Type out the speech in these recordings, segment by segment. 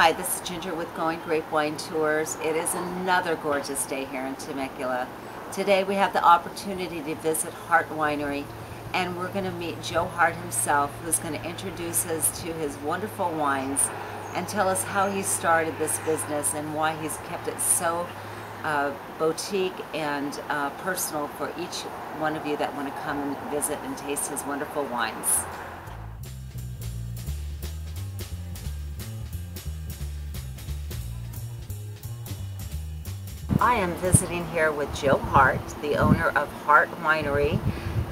Hi, this is Ginger with Going Grape Wine Tours. It is another gorgeous day here in Temecula. Today we have the opportunity to visit Hart Winery, and we're going to meet Joe Hart himself, who's going to introduce us to his wonderful wines and tell us how he started this business and why he's kept it so boutique and personal for each one of you that want to come and visit and taste his wonderful wines. I am visiting here with Joe Hart, the owner of Hart Winery.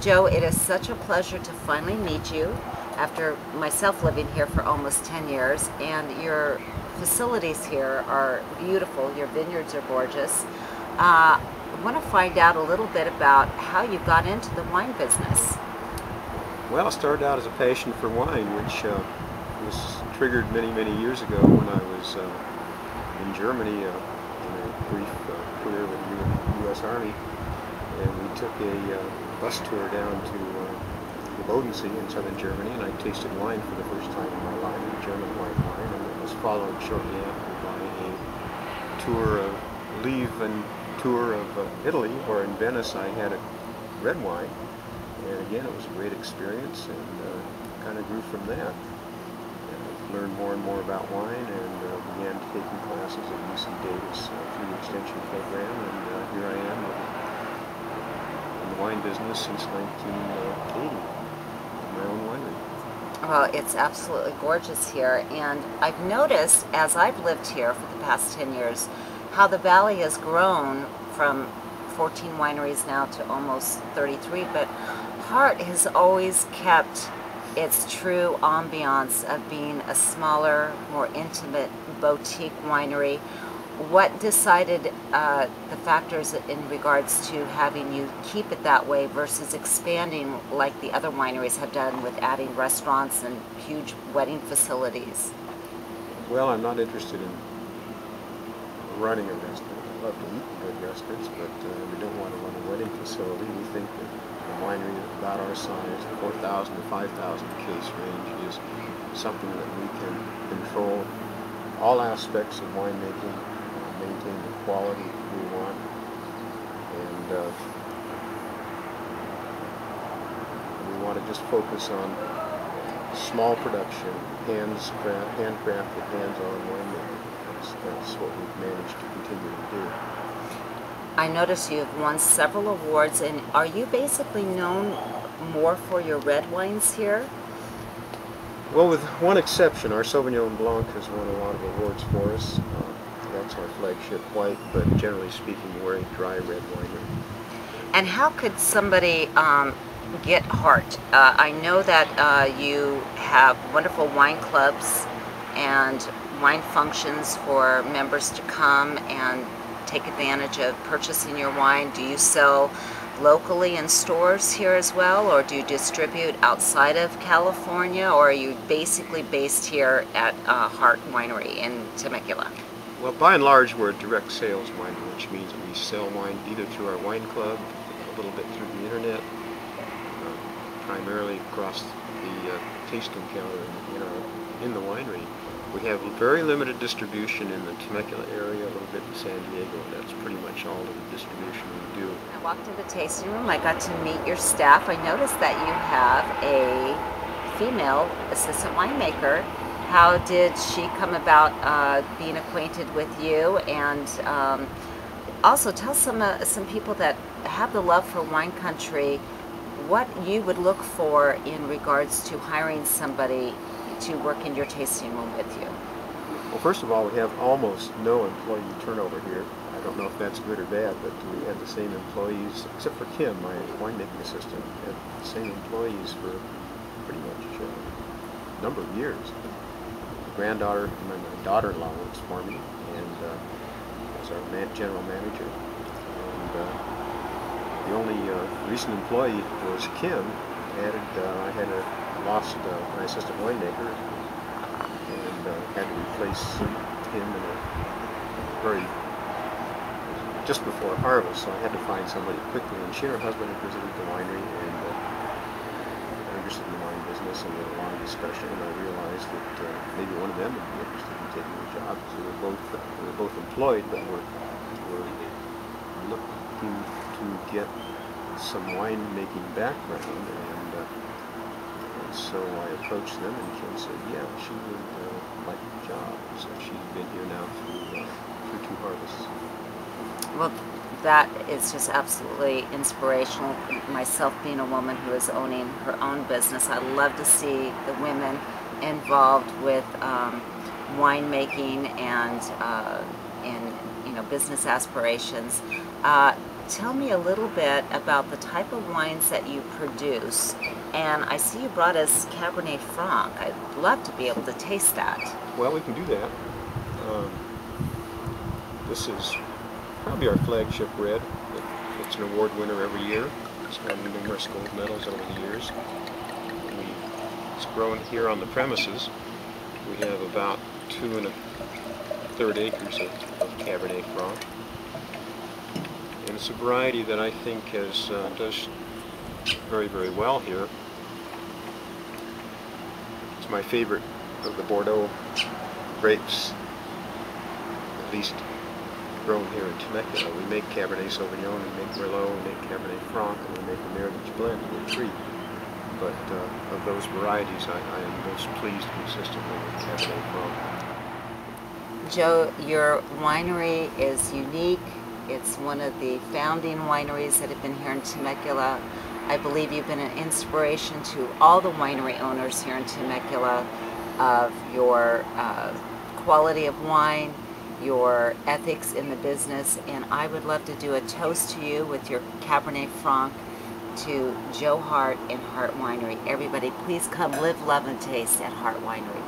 Joe, it is such a pleasure to finally meet you after myself living here for almost 10 years, and your facilities here are beautiful. Your vineyards are gorgeous. I want to find out a little bit about how you got into the wine business. Well, it started out as a passion for wine, which was triggered many years ago when I was in Germany in a brief career with the U.S. Army, and we took a bus tour down to the Bodensee in southern Germany, and I tasted wine for the first time in my life, German white wine, and it was followed shortly after by a tour of tour of Italy, where in Venice I had a red wine, and again it was a great experience, and kind of grew from that. Learned more and more about wine, and began taking classes at UC Davis through the extension program, and here I am in the wine business since 1980 in my own winery. Well, it's absolutely gorgeous here, and I've noticed as I've lived here for the past 10 years how the valley has grown from 14 wineries now to almost 33, but Hart has always kept its true ambiance of being a smaller, more intimate boutique winery. What decided the factors in regards to having you keep it that way versus expanding like the other wineries have done with adding restaurants and huge wedding facilities? Well, I'm not interested in running a restaurant. I love to eat in good restaurants, but we don't want to run a wedding facility. We think that a winery about our size, 4,000 to 5,000 case range, is something that we can control all aspects of winemaking, maintain the quality we want, and we want to just focus on small production, handcrafted, hands-on winemaking. That's what we've managed to continue to do. I notice you've won several awards, and are you basically known more for your red wines here? Well, with one exception, our Sauvignon Blanc has won a lot of awards for us. That's our flagship white, but generally speaking, we're a dry red winery. And how could somebody get Hart? I know that you have wonderful wine clubs and wine functions for members to come and take advantage of purchasing your wine. Do you sell locally in stores here as well, or do you distribute outside of California, or are you basically based here at Hart Winery in Temecula? Well, by and large, we're a direct sales winery, which means that we sell wine either through our wine club, a little bit through the internet, primarily across the tasting counter in the winery. We have very limited distribution in the Temecula area, a little bit in San Diego, and that's pretty much all of the distribution we do. I walked in the tasting room, I got to meet your staff. I noticed that you have a female assistant winemaker. How did she come about being acquainted with you? And also tell some people that have the love for wine country what you would look for in regards to hiring somebody to work in your tasting room with you. Well, first of all, we have almost no employee turnover here. I don't know if that's good or bad, but we had the same employees, except for Kim, my winemaking assistant, had the same employees for pretty much a number of years. My daughter-in-law works for me, and as our general manager. And the only recent employee was Kim. I had lost my assistant winemaker, and had to replace him in just before harvest, so I had to find somebody quickly. And she and her husband had visited the winery and interested in the wine business, and we had a long discussion, and I realized that maybe one of them would be interested in taking the job, because we were both employed, but we're looking to get some winemaking background, and so I approached them, and Kim said, yeah, she would like the job. So she's been here now through 2 harvests. Well, that is just absolutely inspirational. Myself being a woman who is owning her own business, I love to see the women involved with winemaking and in business aspirations. Tell me a little bit about the type of wines that you produce. And I see you brought us Cabernet Franc. I'd love to be able to taste that. Well, we can do that. This is probably our flagship red. It's an award winner every year. It's won numerous gold medals over the years. It's grown here on the premises. We have about 2 1/3 acres of Cabernet Franc. And it's a variety that I think does very, very well here. It's my favorite of the Bordeaux grapes, at least grown here in Temecula. We make Cabernet Sauvignon, we make Merlot, we make Cabernet Franc, and we make a Heritage blend with 3. But of those varieties, I am most pleased consistently with Cabernet Franc. Joe, your winery is unique. It's one of the founding wineries that have been here in Temecula. I believe you've been an inspiration to all the winery owners here in Temecula of your quality of wine, your ethics in the business, and I would love to do a toast to you with your Cabernet Franc to Joe Hart and Hart Winery. Everybody, please come live, love, and taste at Hart Winery.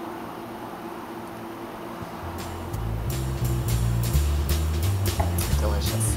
Delicious.